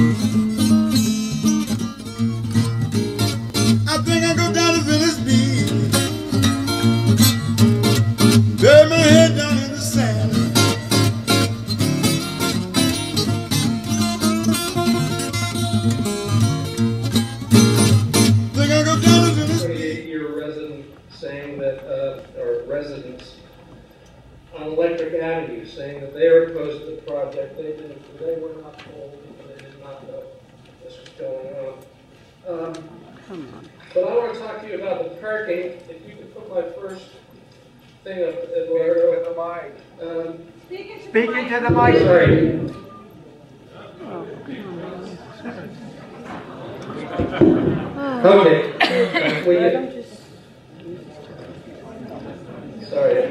I think I go down to Venice Beach, bury my head down in the sand. Think I go down to Venice Beach. 28-year resident saying that, or residents on Electric Avenue saying that they are opposed to the project. They were not told, they did not know this was going on. But I want to talk to you about the parking. If you could put my first thing up, Eduardo. The mic. Speaking to the mic. Sorry. Okay. Will you? Sorry.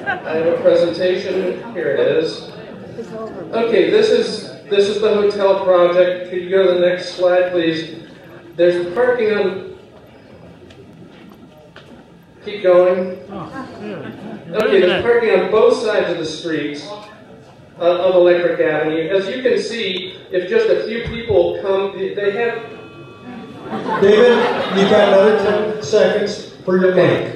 I have a presentation. Here it is. Okay, this is the hotel project. Could you go to the next slide, please? There's parking on. Keep going. Okay, there's parking on both sides of the streets of Electric Avenue. As you can see, if just a few people come, they have. David, you got another 10 seconds for your mic.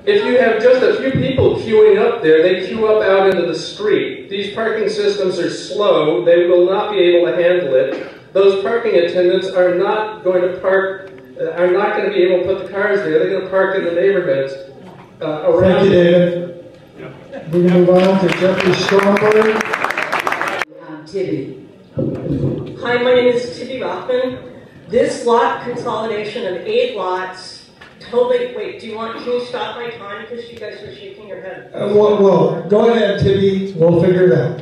If you have just a few people queuing up there, they queue up out into the street. These parking systems are slow. They will not be able to handle it. Those parking attendants are not going to park, are not going to be able to put the cars there. They're going to park in the neighborhoods around. Thank you, David. We're going to move on to Jeffrey Stormberg. Tibby. Hi, my name is Tibby Rothman. This lot consolidation of 8 lots. Totally, wait, can you stop my time because you guys are shaking your head? Well, go ahead, Tibby. We'll figure it out.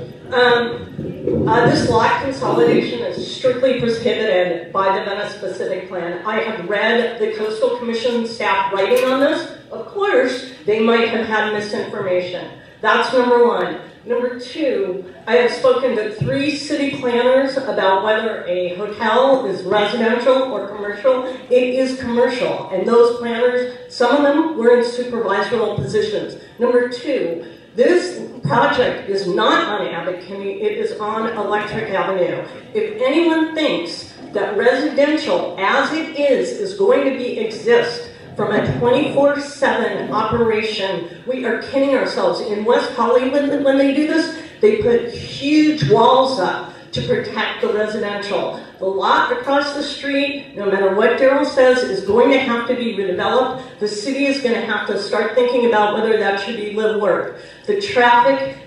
This lot consolidation is strictly prohibited by the Venice Specific Plan. I have read the Coastal Commission staff writing on this. Of course, they might have had misinformation. That's number one. Number two, I have spoken to 3 city planners about whether a hotel is residential or commercial. It is commercial, and those planners, some of them were in supervisory positions. Number two, this project is not on Abbott Kinney, it is on Electric Avenue. If anyone thinks that residential, as it is going to exist from a 24/7 operation, we are kidding ourselves. In West Hollywood, when they do this, they put huge walls up to protect the residential. The lot across the street, no matter what Daryl says, is going to have to be redeveloped. The city is going to have to start thinking about whether that should be live-work. The traffic,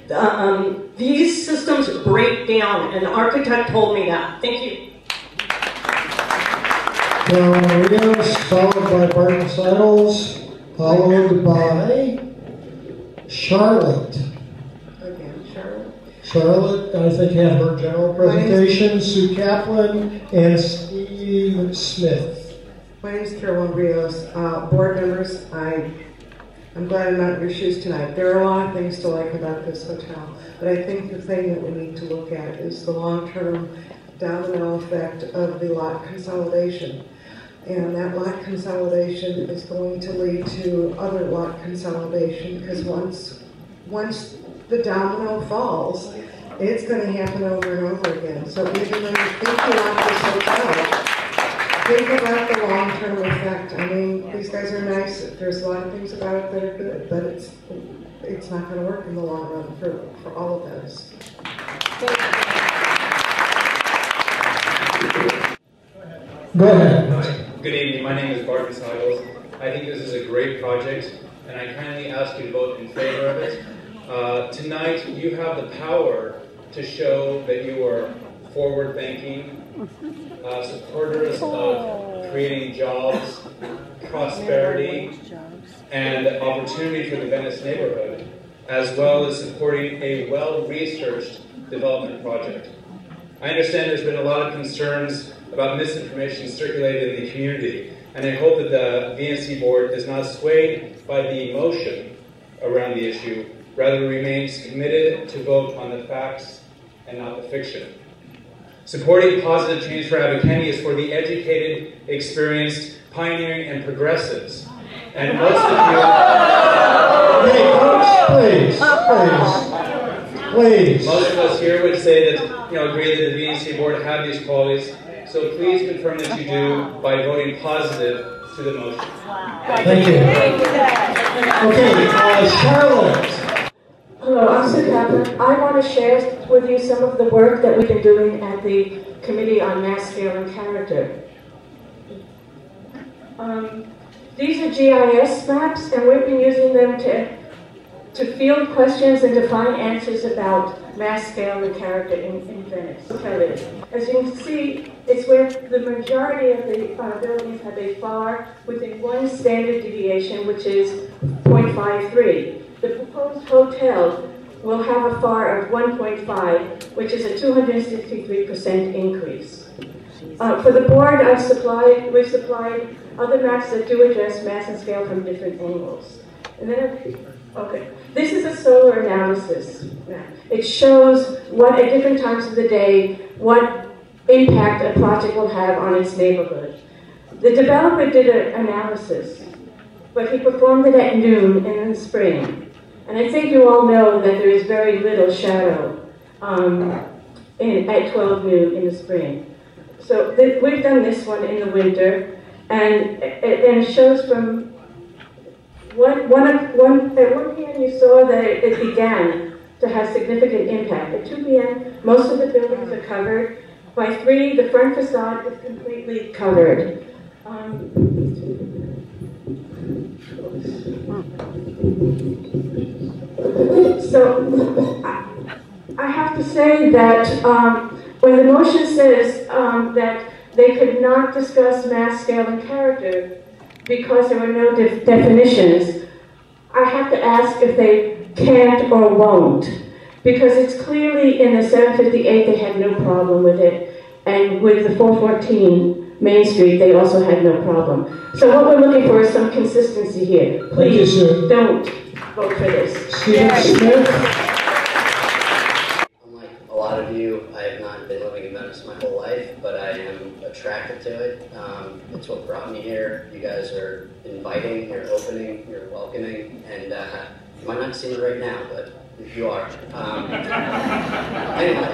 these systems break down, and the architect told me that. Thank you. Rios, followed by Barton Settles, followed by Charlotte. Again, Charlotte. Charlotte, I think, had her general presentation. Sue Kaplan and Steve Smith. My name is Carolyn Rios. Board members, I'm glad I'm not in your shoes tonight. There are a lot of things to like about this hotel, but I think the thing that we need to look at is the long-term domino effect of the lot consolidation. And that lot consolidation is going to lead to other lot consolidation, because once the domino falls, it's going to happen over and over again. So even when you're thinking about this hotel, think about the long-term effect. I mean, these guys are nice. There's a lot of things about it that are good, but it's not going to work in the long run for all of us. Go ahead. Good evening. My name is Barton Settles. I think this is a great project, and I kindly ask you to vote in favor of it. Tonight, you have the power to show that you are forward-thinking, supporters of creating jobs, prosperity, and opportunity for the Venice neighborhood, as well as supporting a well-researched development project. I understand there's been a lot of concerns about misinformation circulated in the community, and I hope that the VNC board is not swayed by the emotion around the issue, rather remains committed to vote on the facts and not the fiction. Supporting positive change for Abbott Kinney is for the educated, experienced, pioneering, and progressives. And most of you... Hey, folks, please. Please. Most of us here would say that, agree that the VNC board have these qualities. So please confirm that you do by voting positive to the motion. Thank you. Okay, Charlotte. Hello, I'm Sue Kaplan. I want to share with you some of the work that we've been doing at the Committee on Mass Scale and Character. These are GIS maps, and we've been using them to field questions and to find answers about mass scale and character in Venice. As you can see, it's where the majority of the buildings have a FAR within one standard deviation, which is 0.53. The proposed hotel will have a FAR of 1.5, which is a 263% increase. For the board, we've supplied other maps that do address mass and scale from different angles. And then, okay, this is a solar analysis map. It shows what at different times of the day, what impact a project will have on its neighborhood. The developer did an analysis, but he performed it at noon in the spring. And I think you all know that there is very little shadow at 12 noon in the spring. So we've done this one in the winter, and it shows from at one PM you saw that it began to have significant impact. At 2 PM, most of the buildings are covered. By 3, the front facade is completely covered. So I have to say that when the motion says that they could not discuss mass scale and character because there were no definitions, I have to ask if they can't or won't, because it's clearly in the 758 they had no problem with it, and with the 414 Main Street they also had no problem. So what we're looking for is some consistency here. Please don't vote for this. Stephen Smith. Unlike a lot of you, I have not been living in Venice my whole life, but I am attracted to it. It's what brought me here. You guys are inviting, you're opening, you're welcoming, and you might not see it right now, but you are. Anyway,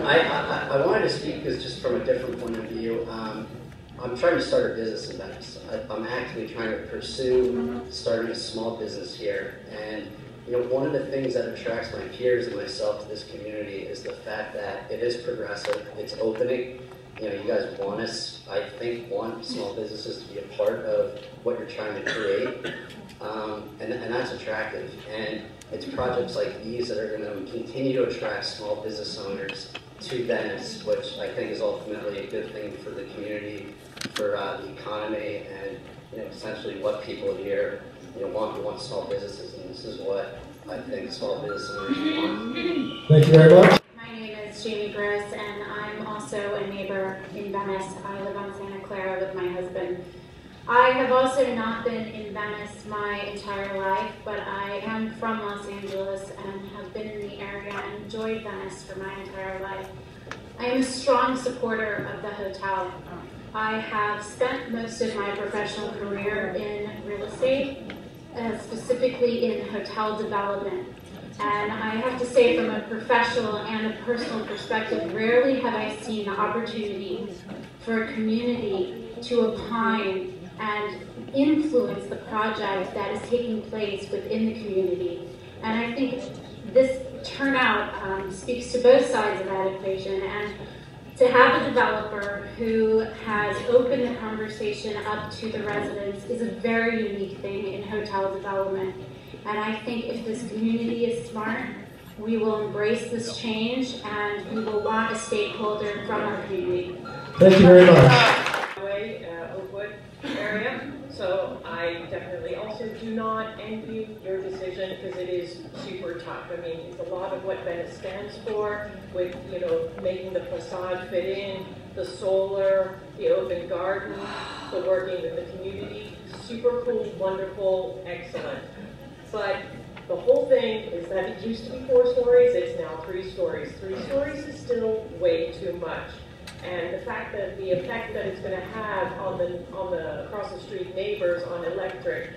I wanted to speak just from a different point of view. I'm trying to start a business in Venice. I'm actively trying to pursue starting a small business here. And one of the things that attracts my peers and myself to this community is the fact that it is progressive, it's opening. You guys want us, I think, want small businesses to be a part of what you're trying to create. And that's attractive. And it's projects like these that are going to continue to attract small business owners to Venice, which I think is ultimately a good thing for the community, for the economy, and essentially what people here want small businesses, and this is what I think small business owners want. Thank you very much. My name is Jamie Gross, and I'm also a neighbor in Venice. I live on Santa Clara with my husband. I have also not been in Venice my entire life, but I am from Los Angeles and have been in the area and enjoyed Venice for my entire life. I am a strong supporter of the hotel. I have spent most of my professional career in real estate, specifically in hotel development. And I have to say, from a professional and a personal perspective, rarely have I seen the opportunity for a community to opine and influence the project that is taking place within the community. And I think this turnout speaks to both sides of that equation. And to have a developer who has opened the conversation up to the residents is a very unique thing in hotel development. And I think if this community is smart, we will embrace this change and we will want a stakeholder from our community. Thank you very much. Oakwood area, so I definitely also do not envy your decision because it is super tough. I mean, it's a lot of what Venice stands for, with making the facade fit in, the solar, the open garden, the working with the community. Super cool, wonderful, excellent. But the whole thing is that it used to be 4 stories, it's now 3 stories. 3 stories is still way too much. And the fact that the effect that it's going to have on the across the street neighbors on electric,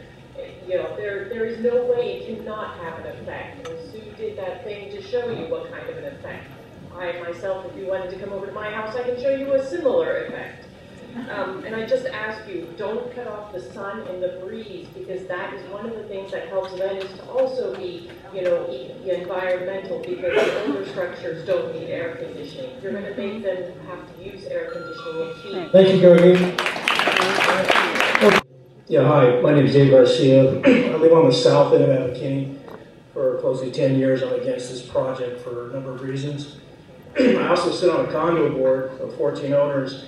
You know, there is no way it cannot have an effect. And Sue did that thing to show you what kind of an effect. I myself, if you wanted to come over to my house, I can show you a similar effect. And I just ask you, don't cut off the sun and the breeze, because that is one of the things that helps Venice to also be, you know, environmental, because the older structures don't need air conditioning. You're going to make them have to use air conditioning and heat. Thank you, Gertie. Yeah, hi, my name is Dave Garcia. I live on the south end of Abbott Kinney. For close to 10 years, I'm against this project for a number of reasons. I also sit on a condo board of 14 owners,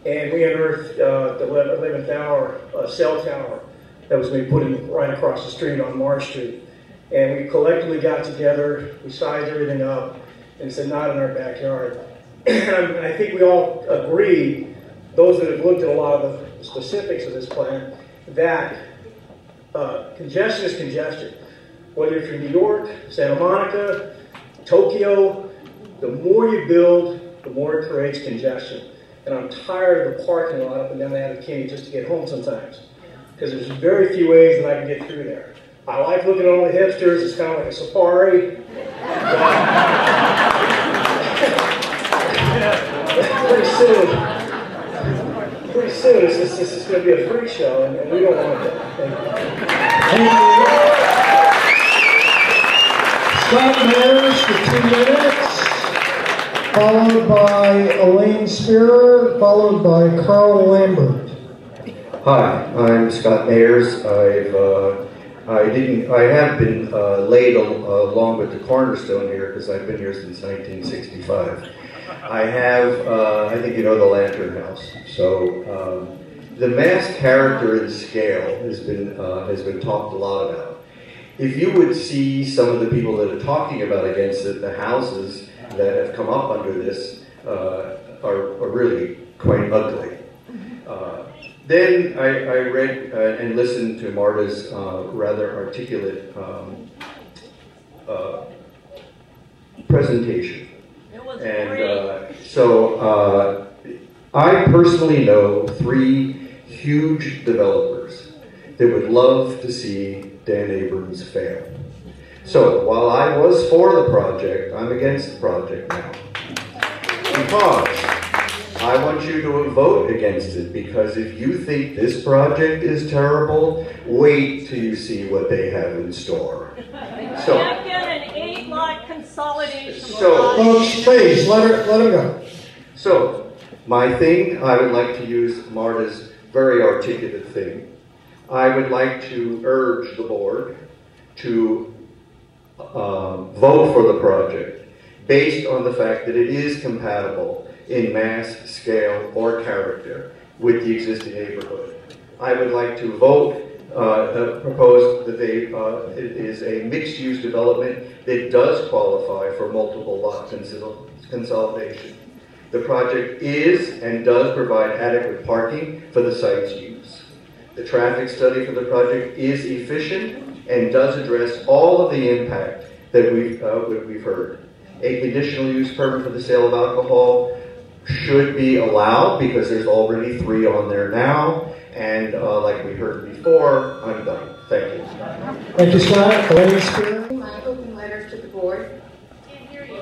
and we unearthed the 11th hour cell tower that was being put in right across the street on Marsh Street. And we collectively got together, we sized everything up, and said, not in our backyard. And I think we all agree, those that have looked at a lot of the specifics of this plan, that congestion is congestion. Whether you're from New York, Santa Monica, Tokyo, the more you build, the more it creates congestion. And I'm tired of the parking lot up and down Abbott Kinney just to get home sometimes. Because there's very few ways that I can get through there. I like looking at all the hipsters, it's kind of like a safari. Pretty soon it's just going to be a freak show, and we don't want that. Thank you. Scott Mayers for 2 minutes, followed by Elaine Spearer, followed by Carl Lambert. Hi, I'm Scott Mayers. I have been laid along with the cornerstone here because I've been here since 1965. I think you know the Lantern House. So the mass character and scale has been talked a lot about. If you would see some of the people that are talking about against it, the houses that have come up under this are really quite ugly. Then I read and listened to Marta's rather articulate presentation. It was and great. So I personally know 3 huge developers that would love to see Dan Abrams fail. So while I was for the project, I'm against the project now. Because I want you to vote against it, because if you think this project is terrible, wait till you see what they have in store. So, Can't get an 8-lot consolidation. Folks, please, let him go. So, my thing, I would like to use Marta's very articulate thing. I would like to urge the board to vote for the project based on the fact that it is compatible in mass, scale, or character with the existing neighborhood. I would like to vote, propose that it is a mixed-use development that does qualify for multiple lot consolidation. The project is and does provide adequate parking for the site's use. The traffic study for the project is efficient and does address all of the impact that we've heard. A conditional use permit for the sale of alcohol should be allowed because there's already 3 on there now, and like we heard before, I'm done. Thank you. Thank you, Scott. Elaine Spearer. My open letter to the board. Can't hear you.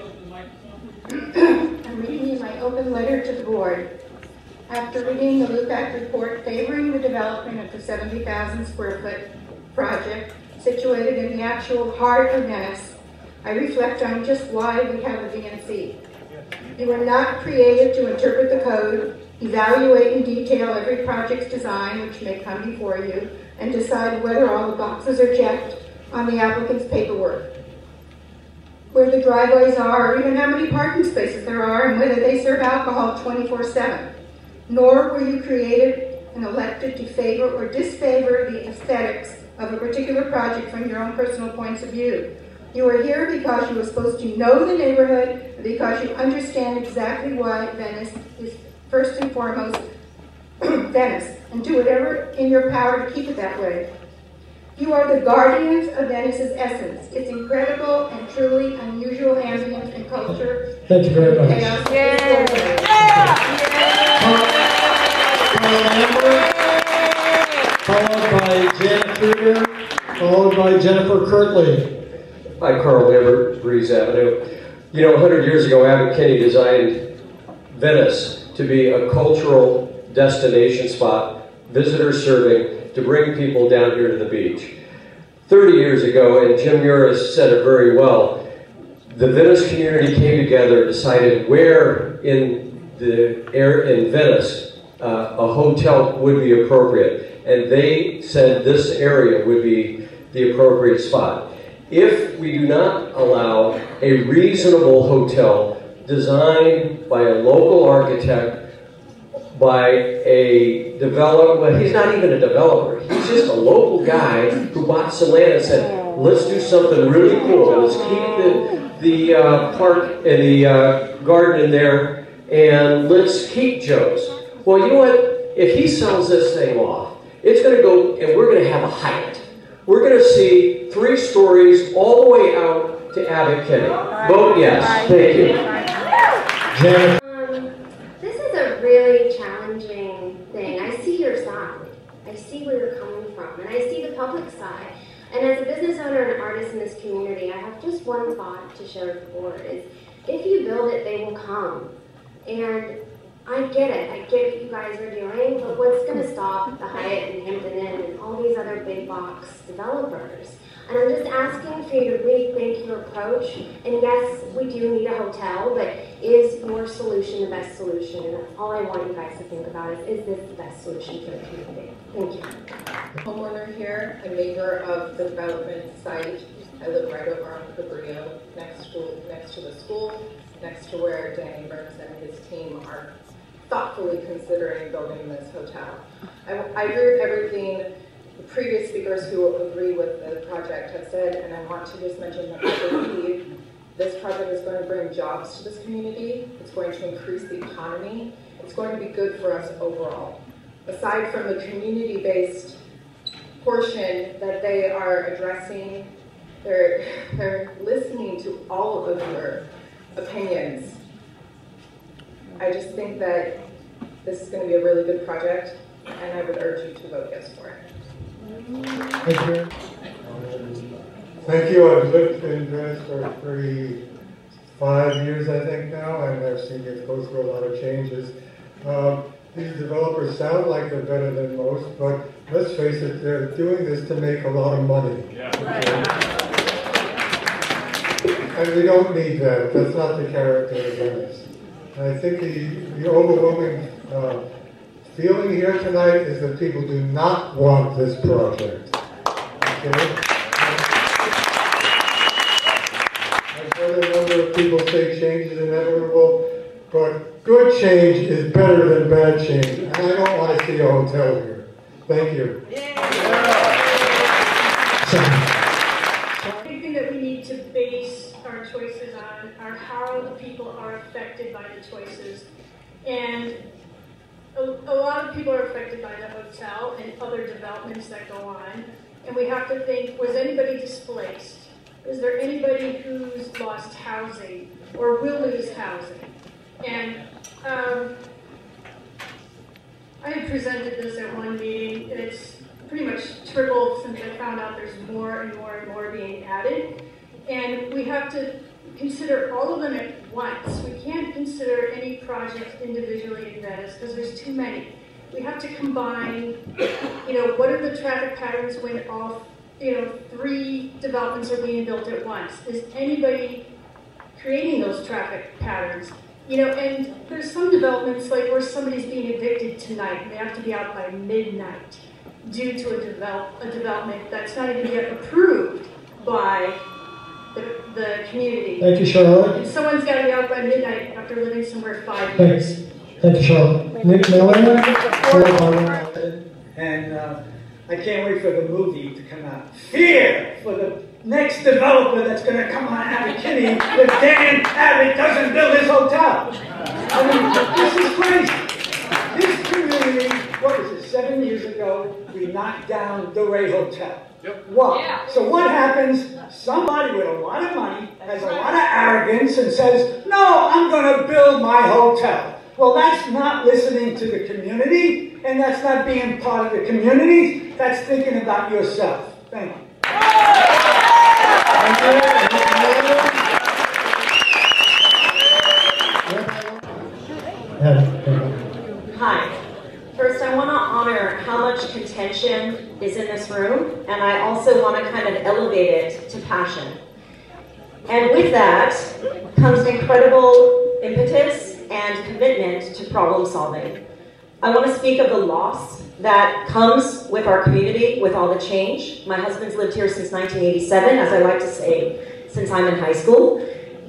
I'm reading you my open letter to the board. After reading the LUPAC report favoring the development of the 70,000 square foot project situated in the actual heart of Venice, I reflect on just why we have a VNC. You are not created to interpret the code, evaluate in detail every project's design which may come before you, and decide whether all the boxes are checked on the applicant's paperwork. Where the driveways are, or even how many parking spaces there are, and whether they serve alcohol 24/7. Nor were you created and elected to favor or disfavor the aesthetics of a particular project from your own personal points of view. You are here because you are supposed to know the neighborhood, and because you understand exactly why Venice is first and foremost Venice, and do whatever in your power to keep it that way. You are the guardians of Venice's essence, its incredible and truly unusual ambience and culture. Thank you very much. Chaos. Followed by Janet Kruger. followed by Jennifer Kirtley. Hi, Carl Lambert, Breeze Avenue. You know, 100 years ago, Abbott Kinney designed Venice to be a cultural destination spot, visitor serving, to bring people down here to the beach. 30 years ago, and Jim Uris said it very well, the Venice community came together, decided where in Venice a hotel would be appropriate, and they said this area would be the appropriate spot. If we do not allow a reasonable hotel designed by a local architect, by a developer, well, he's not even a developer, he's just a local guy who bought some land and said, let's do something really cool, let's keep the park and the garden in there, and let's keep Joe's. Well, you know what, if he sells this thing off, it's going to go, and we're going to have a Hyatt. We're going to see 3 stories all the way out to Abbott Kinney. Vote yes. Thank you. This is a really challenging thing. I see your side. I see where you're coming from, and I see the public side. And as a business owner and artist in this community, I have just one thought to share with the board is, if you build it, they will come. And I get it what you guys are doing, but what's going to stop the Hyatt and Hampton Inn and all these other big box developers? And I'm just asking for you to rethink your approach. And yes, we do need a hotel, but is your solution the best solution? And all I want you guys to think about is this the best solution for the community? Thank you. Homeowner here, a neighbor of the development site. I live right over on Cabrillo, next to the school, next to where Danny Burns and his team are thoughtfully considering building this hotel. I agree with everything the previous speakers who agree with the project have said, and I want to just mention that I believe this project is going to bring jobs to this community. It's going to increase the economy. It's going to be good for us overall. Aside from the community-based portion that they are addressing, they're listening to all of your opinions. I just think that this is going to be a really good project, and I would urge you to vote yes for it. Thank you. Thank you. I've lived in Venice for 35 years, I think now, and I've seen it go through a lot of changes. These developers sound like they're better than most, but let's face it, they're doing this to make a lot of money. Yeah. And we don't need that. That's not the character of Venice. I think the overwhelming feeling here tonight is that people do not want this project. Okay? I've heard a number of people say change is inevitable, but good change is better than bad change. And I don't want to see a hotel here. Thank you. Anything that we need to base our choices on are how the people are affected by the choices. And a lot of people are affected by the hotel and other developments that go on. And we have to think, was anybody displaced? Is there anybody who's lost housing or will lose housing? And I had presented this at one meeting, and it's pretty much tripled since I found out there's more and more and more being added. And we have to consider all of them at once. We can't consider any project individually in Venice because there's too many. We have to combine, what are the traffic patterns when all, 3 developments are being built at once? Is anybody creating those traffic patterns? And there's some developments like where somebody's being evicted tonight and they have to be out by midnight due to a development that's not even yet approved by the community. Thank you, Charlotte. And someone's got to be out by midnight after living somewhere 5 years. Thank you, Charlotte. Nick Miller. And I can't wait for the movie to come out. Fear for the next developer that's going to come on Abbott Kinney if Dan Abbott doesn't build his hotel. I mean, this is crazy. This community, what was it, 7 years ago, we knocked down the Ray Hotel. Yep. What? Yeah. So what happens? Somebody with a lot of money has a lot of arrogance and says, no, I'm going to build my hotel. Well, that's not listening to the community, and that's not being part of the community. That's thinking about yourself. Thank you. Hi. First, I want to honor how much contention is in this room, and I also want to kind of elevate it to passion. And with that comes incredible impetus and commitment to problem solving. I want to speak of the loss that comes with our community, with all the change. My husband's lived here since 1987, as I like to say, since I'm in high school.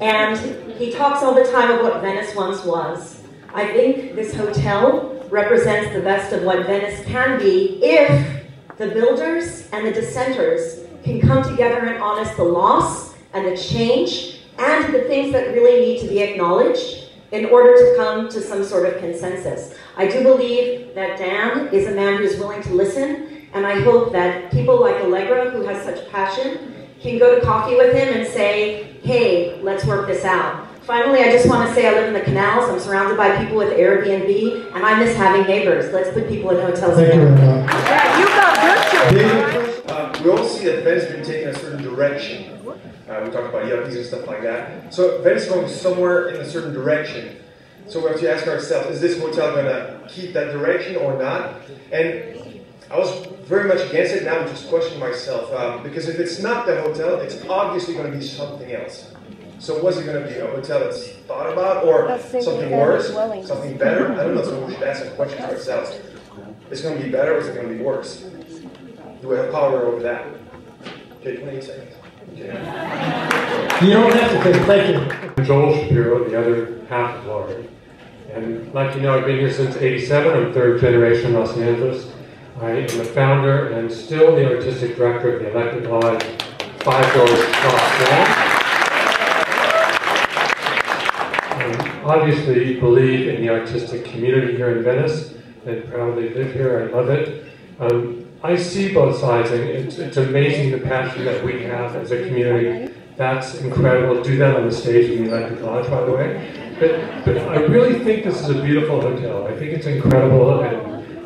And he talks all the time of what Venice once was. I think this hotel represents the best of what Venice can be if the builders and the dissenters can come together and honor the loss and the change and the things that really need to be acknowledged in order to come to some sort of consensus. I do believe that Dan is a man who's willing to listen, and I hope that people like Allegra, who has such passion, can go to coffee with him and say, hey, let's work this out. Finally, I just want to say I live in the canals. I'm surrounded by people with Airbnb, and I miss having neighbors. Let's put people in hotels again. Yeah, you got good too. We all see that Venice has been taking a certain direction. We talked about yuppies and stuff like that. So Venice is going somewhere in a certain direction. So we have to ask ourselves, is this hotel going to keep that direction or not? And I was very much against it. Now I'm just questioning myself. Because if it's not the hotel, it's obviously going to be something else. So was it going to be a hotel that's thought about, or something worse, something better? I don't know, so we should ask a question to ourselves. Is it going to be better, or is it going to be worse? Do we have power over that? Okay, 28 seconds. Okay. You don't have to think, thank you. Joel Shapiro, the other half of Laurie. And like you know, I've been here since '87. I'm third generation Los Angeles. I am the founder and still the artistic director of the Electric Lodge 5 doors across the obviously believe in the artistic community here in Venice and proudly live here. I love it. I see both sides, and it's amazing the passion that we have as a community. That's incredible. Do that on the stage in the Electric Lodge, by the way. But I really think this is a beautiful hotel. I think it's incredible, and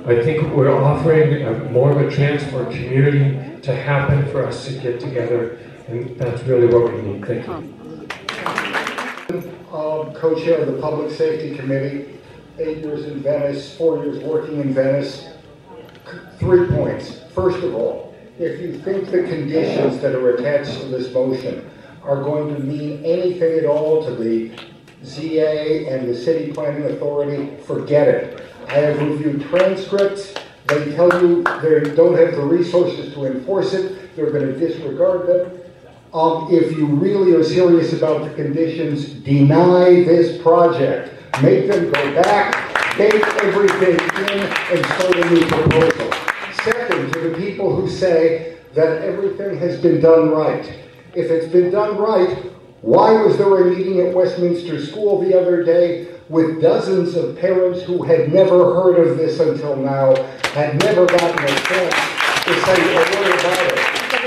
I think we're offering more of a chance for community to happen, for us to get together, and that's really what we need. Thank you. Co-chair of the Public Safety Committee, 8 years in Venice, 4 years working in Venice. 3 points. First of all, if you think the conditions that are attached to this motion are going to mean anything at all to the ZA and the City Planning Authority, forget it. I have reviewed transcripts. They tell you they don't have the resources to enforce it. They're going to disregard them. If you really are serious about the conditions, deny this project. Make them go back, bake everything in, and start a new proposal. Second, to the people who say that everything has been done right. If it's been done right, why was there a meeting at Westminster School the other day with dozens of parents who had never heard of this until now, had never gotten a chance to say a word about it?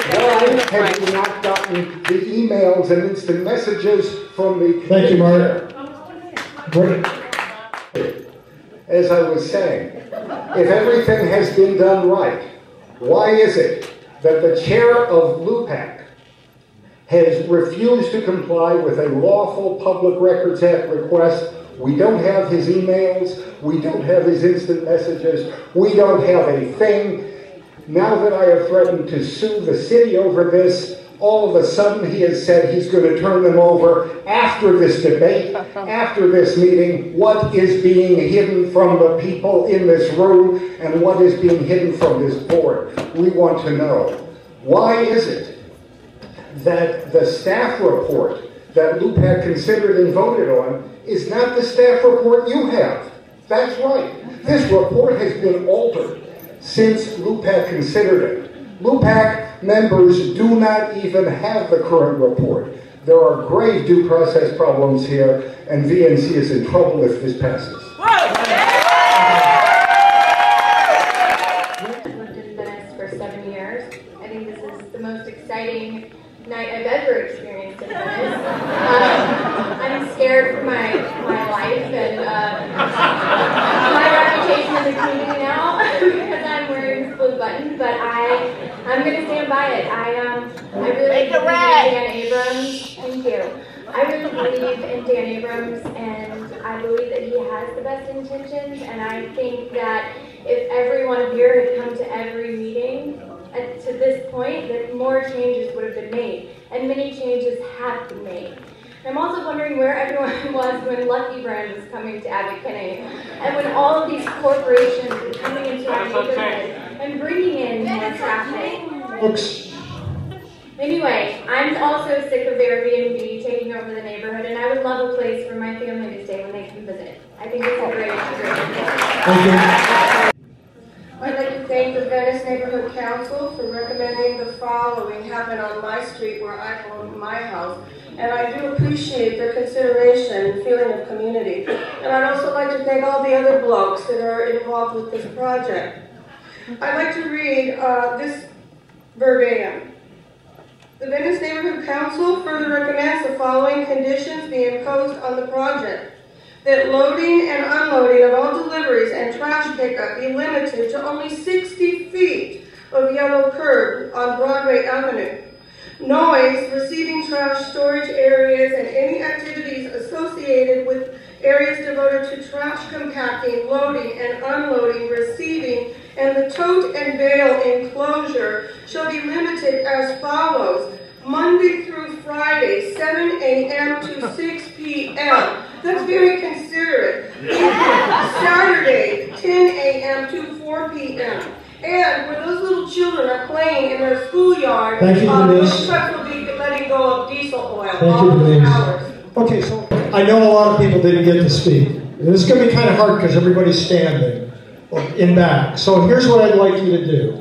Why have you not gotten the emails and instant messages from the... Thank you, Mark. As I was saying, if everything has been done right, why is it that the chair of LUPAC has refused to comply with a lawful Public Records Act request? We don't have his emails, we don't have his instant messages, we don't have a thing. Now that I have threatened to sue the city over this, all of a sudden he has said he's going to turn them over after this debate, after this meeting. What is being hidden from the people in this room, and what is being hidden from this board? We want to know. Why is it that the staff report that LUPAC considered and voted on is not the staff report you have? That's right. This report has been altered since LUPAC considered it. LUPAC members do not even have the current report. There are grave due process problems here, and VNC is in trouble if this passes. I've lived in Venice for 7 years. I think this is the most exciting night I've ever experienced in Venice. I'm scared for my life and my reputation in the community now because I'm wearing this blue button, but I'm I'm going to stand by it. I really believe in Dan Abrams. Thank you. I really believe in Dan Abrams, and I believe that he has the best intentions, and I think that if everyone here had come to every meeting to this point, that more changes would have been made, and many changes have been made. I'm also wondering where everyone was when Lucky Brand was coming to Abbott Kinney, and when all of these corporations were coming into our neighborhood and bringing in more traffic. Anyway, I'm also sick of Airbnb taking over the neighborhood, and I would love a place for my family to stay when they come visit. I think it's a great idea. I'd like to thank the Venice Neighborhood Council for recommending the following happen on my street where I own my house. And I do appreciate their consideration and feeling of community. And I'd also like to thank all the other blocks that are involved with this project. I'd like to read this verbatim. The Venice Neighborhood Council further recommends the following conditions be imposed on the project. That loading and unloading of all deliveries and trash pickup be limited to only 60 feet of yellow curb on Broadway Avenue. Noise, receiving trash storage areas, and any activities associated with areas devoted to trash compacting, loading and unloading, receiving, and the tote and bale enclosure shall be limited as follows. Monday through Friday, 7 a.m. to 6 p.m. That's very considerate. Saturday, 10 a.m. to 4 p.m. And where those little children are playing in their schoolyard, those trucks will be letting go of diesel oil all those hours. Okay, so I know a lot of people didn't get to speak. This is going to be kind of hard because everybody's standing in back. So here's what I'd like you to do.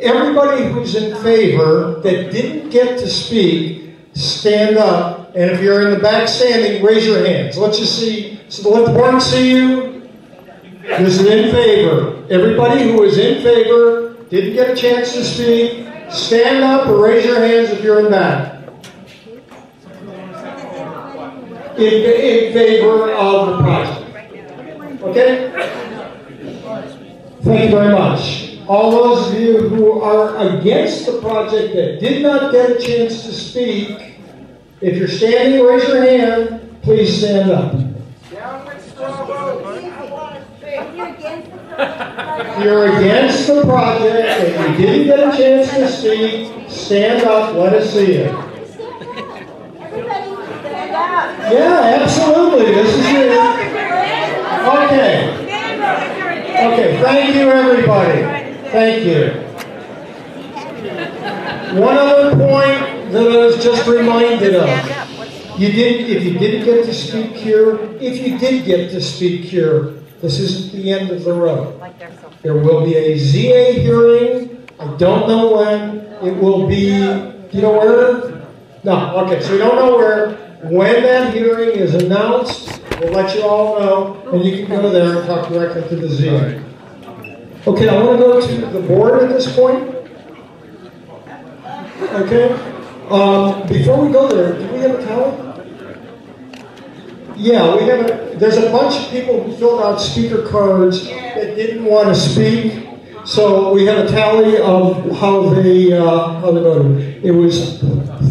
Everybody who's in favor that didn't get to speak, stand up. And if you're in the back standing, raise your hands. Let's just see. So let the board see you. Who's in favor? Everybody who is in favor, didn't get a chance to speak, stand up or raise your hands if you're in back. In favor of the project. Okay? Thank you very much. All those of you who are against the project that did not get a chance to speak, if you're standing, raise your hand. Please stand up. If you're against the project and you didn't get a chance to speak, stand up. Let us see it. Yeah, absolutely. This is it. Okay. Okay, thank you, everybody. Thank you. One other point that I was just reminded of. If you didn't get to speak here, if you did get to speak here, this isn't the end of the road. There will be a ZA hearing. I don't know when. It will be, you know where? No, okay, so you don't know where. When that hearing is announced, we'll let you all know, and you can go there and talk directly to the ZA. Okay, I want to go to the board at this point. Okay. Before we go there, do we have a tally? Yeah, we have there's a bunch of people who filled out speaker cards that didn't want to speak. So we have a tally of how they voted. It was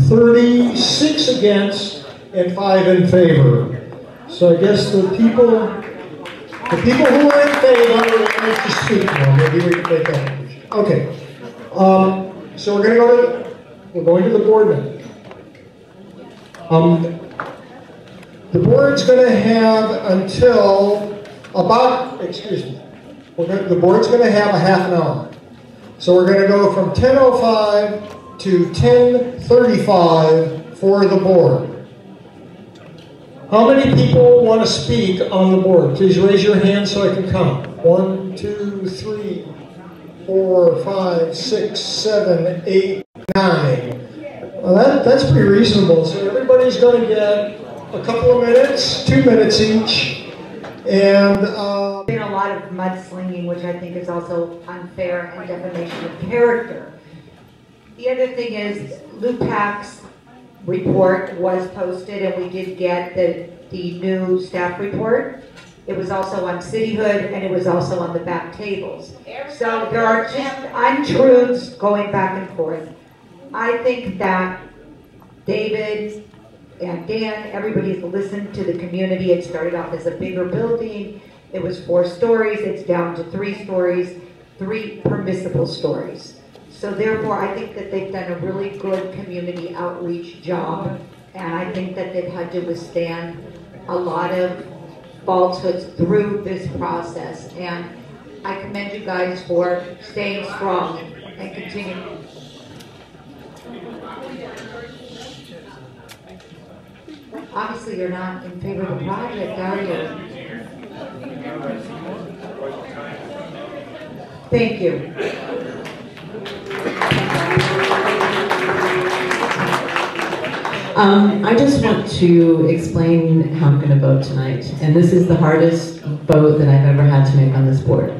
36 against and 5 in favor. So I guess the people who were in favor wanted to speak now. Maybe we can make that. Okay. So we're going to the board now. The board's going to have until the board's going to have a half an hour. So we're going to go from 10:05 to 10:35 for the board. How many people want to speak on the board? Please raise your hand so I can count. 1, 2, 3, 4, 5, 6, 7, 8, 9. Well, that's pretty reasonable. So everybody's going to get a couple of minutes, 2 minutes each. And been a lot of mudslinging, which I think is also unfair and defamation of character. The other thing is LUPAC's report was posted, and we did get the new staff report. It was also on cityhood, and it was also on the back tables. So there are just untruths going back and forth. I think that David and Dan, everybody's listened to the community. It started off as a bigger building. It was 4 stories. It's down to 3 stories, 3 permissible stories. So therefore, I think that they've done a really good community outreach job. And I think that they've had to withstand a lot of falsehoods through this process. And I commend you guys for staying strong and continuing. Obviously, you're not in favor of the project, are you? Thank you. I just want to explain how I'm going to vote tonight. And this is the hardest vote that I've ever had to make on this board.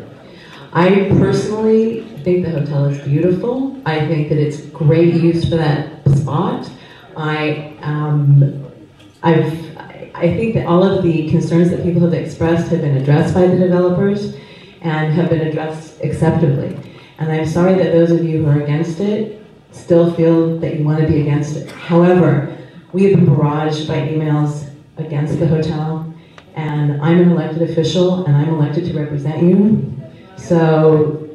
I personally think the hotel is beautiful. I think that it's great use for that spot. I think that all of the concerns that people have expressed have been addressed by the developers and have been addressed acceptably. And I'm sorry that those of you who are against it still feel that you want to be against it. However, we have been barraged by emails against the hotel, and I'm an elected official and I'm elected to represent you. So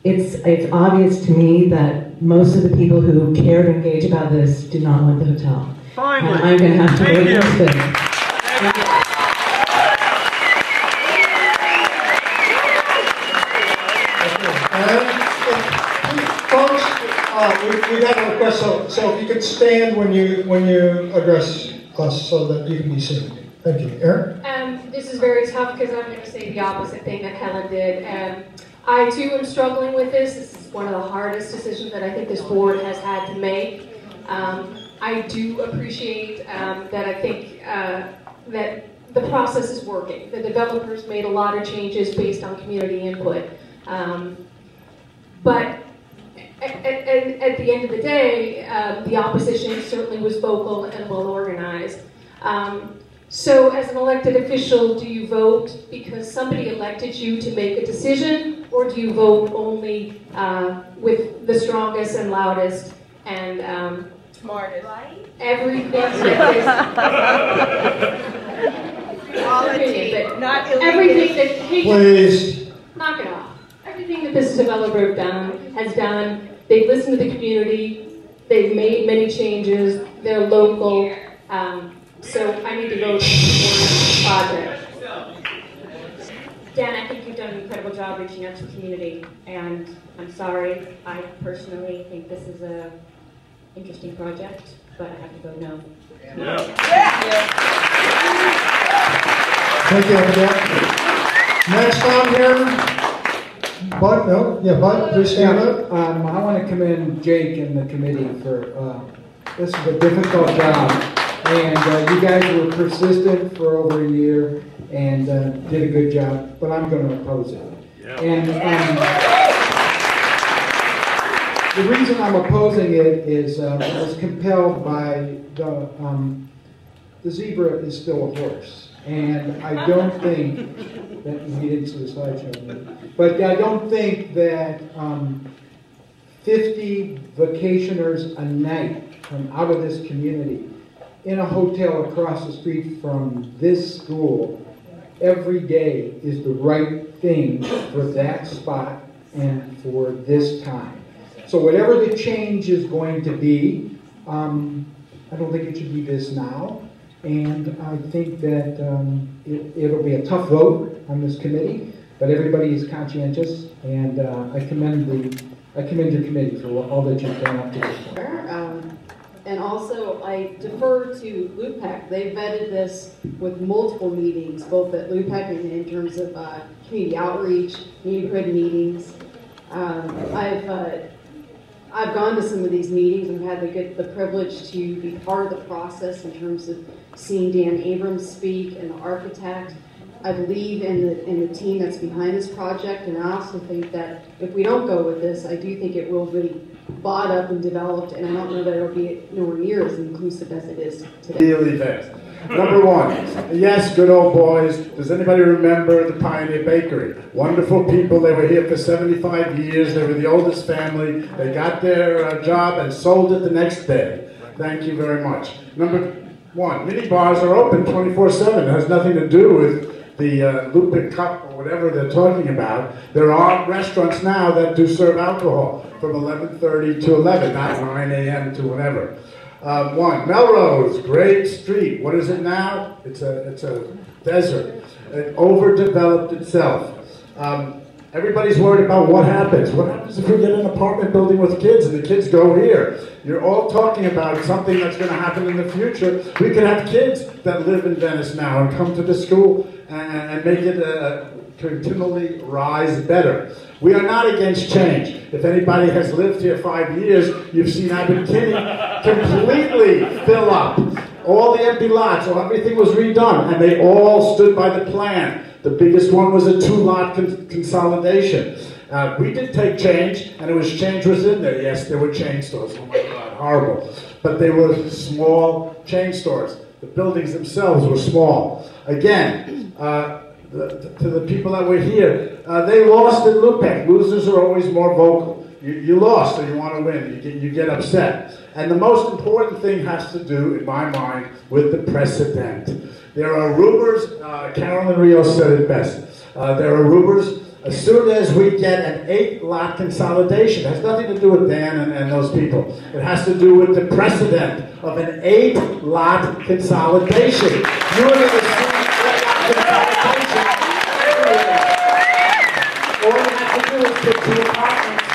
it's obvious to me that most of the people who care to engage about this do not want the hotel. Finally. And I'm going to have to vote against it. Folks, we have a request, so if you could stand when you address us so that you can be seen. Thank you. Erin? This is very tough because I'm going to say the opposite thing that Helen did. I too am struggling with this. This is one of the hardest decisions that I think this board has had to make. I do appreciate that I think that the process is working. The developers made a lot of changes based on community input. But at the end of the day, the opposition certainly was vocal and well organized. So as an elected official, do you vote because somebody elected you to make a decision, or do you vote only with the strongest and loudest and smartest? Everything that is everything that please knock it off. Everything that this developer has done, they've listened to the community, they've made many changes, they're local, so I need to vote for the project. Dan, I think you've done an incredible job reaching out to the community, and I'm sorry, I personally think this is an interesting project, but I have to vote no. Thank you, Abigail. Next on here, Bud, no? Yeah, Bud, please stand up. I want to commend Jake and the committee for, this is a difficult job. And you guys were persistent for over a year and did a good job, but I'm going to oppose it. Yeah. And the reason I'm opposing it is I was compelled by the zebra is still a horse. And I don't think that, he didn't see the slideshow, but I don't think that 50 vacationers a night from out of this community in a hotel across the street from this school every day is the right thing for that spot and for this time. So whatever the change is going to be, I don't think it should be this now. And I think that it'll be a tough vote on this committee, but everybody is conscientious, and I commend your committee for all that you've done up to this point. And also, I defer to LUPEC. They vetted this with multiple meetings, both at LUPEC and in terms of community outreach, neighborhood meetings. I've gone to some of these meetings and had the privilege to be part of the process in terms of seeing Dan Abrams speak and the architect. I believe in the team that's behind this project, and I also think that if we don't go with this, I do think it will be bought up and developed, and I don't know that it'll be nowhere near as inclusive as it is today. Really fast. Number one, yes, good old boys. Does anybody remember the Pioneer Bakery? Wonderful people. They were here for 75 years. They were the oldest family. They got their job and sold it the next day. Thank you very much. Number one, mini bars are open 24/7. It has nothing to do with the Lupin Cup or whatever they're talking about. There are restaurants now that do serve alcohol from 11:30 to 11, not 9 a.m. to whatever. One, Melrose, great street. What is it now? It's a desert. It overdeveloped itself. Everybody's worried about what happens. What happens if we get an apartment building with kids and the kids go here? You're all talking about something that's going to happen in the future. We could have kids that live in Venice now and come to the school and make it continually rise better. We are not against change. If anybody has lived here 5 years, you've seen Abbott Kinney completely fill up. All the empty lots, everything was redone, and they all stood by the plan. The biggest one was a 2-lot consolidation. We did take change, and change was in there. Yes, there were chain stores. Oh my God, horrible. But they were small chain stores. The buildings themselves were small. Again, to the people that were here, they lost in Lupin. Losers are always more vocal. You lost, so you want to win. You get upset. And the most important thing has to do, in my mind, with the precedent. There are rumors, Carolyn Rios said it best, there are rumors, as soon as we get an 8-lot consolidation, it has nothing to do with Dan and those people. It has to do with the precedent of an 8-lot consolidation. You're going to see 8-lot consolidation everywhere. All you have to do is put 2 apartments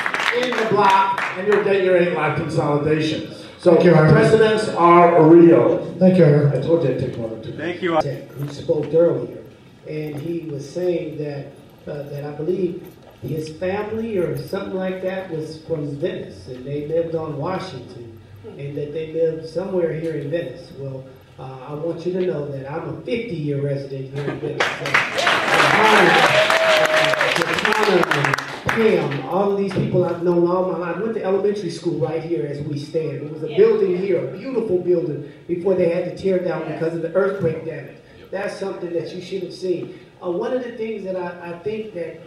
in the block, and you'll get your 8-lot consolidation. So precedents are real. Thank you, Aaron. I told you I'd take one or two. Thank you. Who spoke earlier, and he was saying that I believe his family or something like that was from Venice, and they lived on Washington, and that they lived somewhere here in Venice. Well, I want you to know that I'm a 50-year resident here in Venice. Pam, all of these people I've known all my life. I went to elementary school right here as we stand. There was a building here, a beautiful building, before they had to tear down because of the earthquake damage. That's something that you should have seen. One of the things that I think that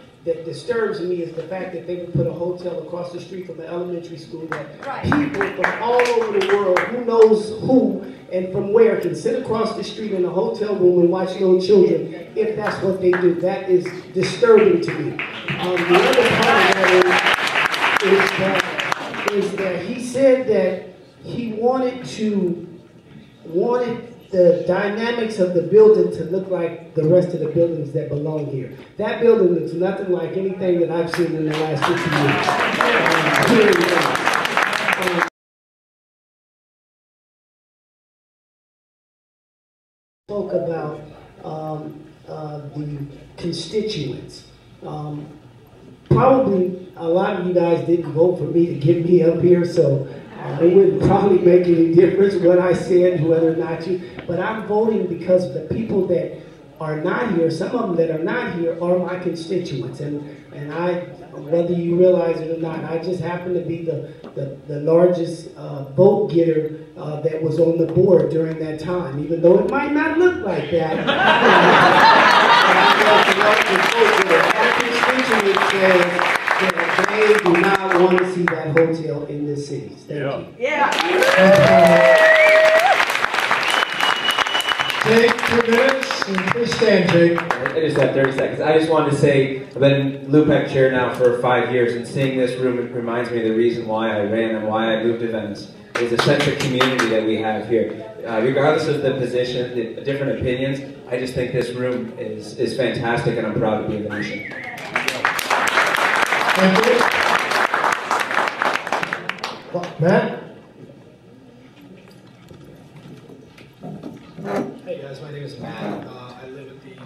disturbs me is the fact that they would put a hotel across the street from the elementary school that people from all over the world, who knows who and from where, can sit across the street in a hotel room and watch little children, if that's what they do. That is disturbing to me. The other part of that is that he said that he wanted the dynamics of the building to look like the rest of the buildings that belong here. That building looks nothing like anything that I've seen in the last 50 years. Spoke about the constituents. Probably a lot of you guys didn't vote for me to get me up here, so it wouldn't probably make any difference what I said, whether or not you, but I'm voting because the people that are not here, some of them that are not here are my constituents, and I, whether you realize it or not, I just happen to be the largest vote getter that was on the board during that time, even though it might not look like that. My constituent says that they do not want to see that hotel in this city. Thank you. Yeah. Jake, 2 minutes, and please stand, Jake. I just have 30 seconds. I just wanted to say, I've been LUPAC chair now for 5 years, and seeing this room, it reminds me of the reason why I ran and why I moved to Venice. There's a sense of community that we have here. Regardless of the position, the different opinions, I just think this room is fantastic, and I'm proud to be a Venetian. Thank you. Matt? Hey guys, my name is Matt. I live at the... A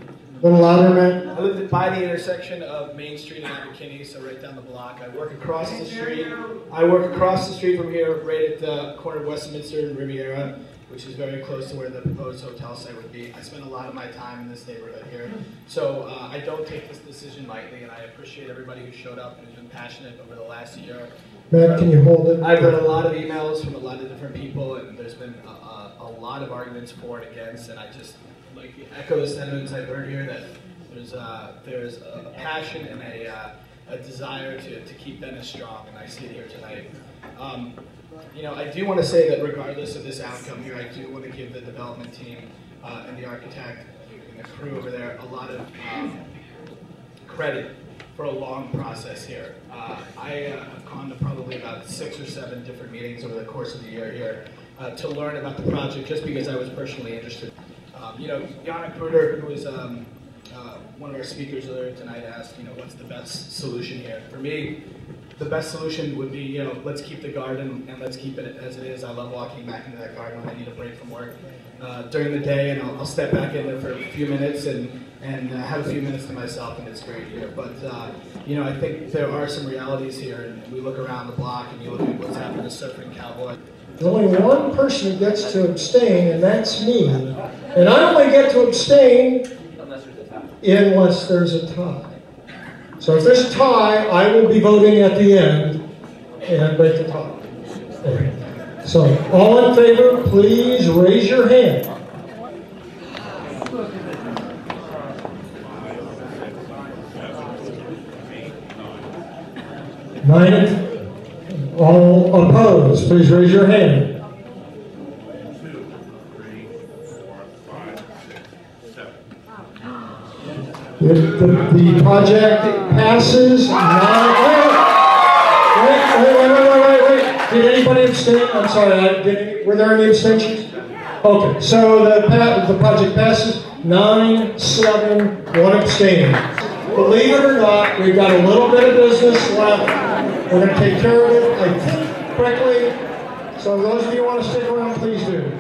little louder, Matt. I live by the intersection of Main Street and Abbott Kinney, so right down the block. I work across the street. I work across the street from here, right at the corner of Westminster and Riviera, which is very close to where the proposed hotel site would be. I spend a lot of my time in this neighborhood here, so I don't take this decision lightly, and I appreciate everybody who showed up and has been passionate over the last year. Matt, can you hold it? I've read a lot of emails from a lot of different people, and there's been a lot of arguments for and against, and I just like echo the sentiments I've heard here that there's a passion and a desire to keep Venice strong, and I see it here tonight. You know, I do want to say that regardless of this outcome here, I do want to give the development team and the architect and the crew over there a lot of credit for a long process here. I have gone to probably about 6 or 7 different meetings over the course of the year here to learn about the project just because I was personally interested. You know, Yana Kruder, who was one of our speakers earlier tonight, asked, you know, what's the best solution here? For me, the best solution would be, you know, let's keep the garden and let's keep it as it is. I love walking back into that garden when I need a break from work during the day, and I'll step back in there for a few minutes and have a few minutes to myself, and it's great here. But, you know, I think there are some realities here, and we look around the block and you look at what's happened to Surfing Cowboy. There's only one person who gets to abstain, and that's me. And I only get to abstain unless there's a tie. So if there's a tie, I will be voting at the end and break the tie. Okay. So all in favor, please raise your hand. Nine. All opposed, please raise your hand. 2, 3, 4, 5, 6, 7. The project passes. Wait. Did anybody abstain? I'm sorry, were there any abstentions? Okay, so the project passes 9-7, 1 abstaining. Believe it or not, we've got a little bit of business left. We're going to take care of it, I think, quickly. So those of you who want to stick around, please do.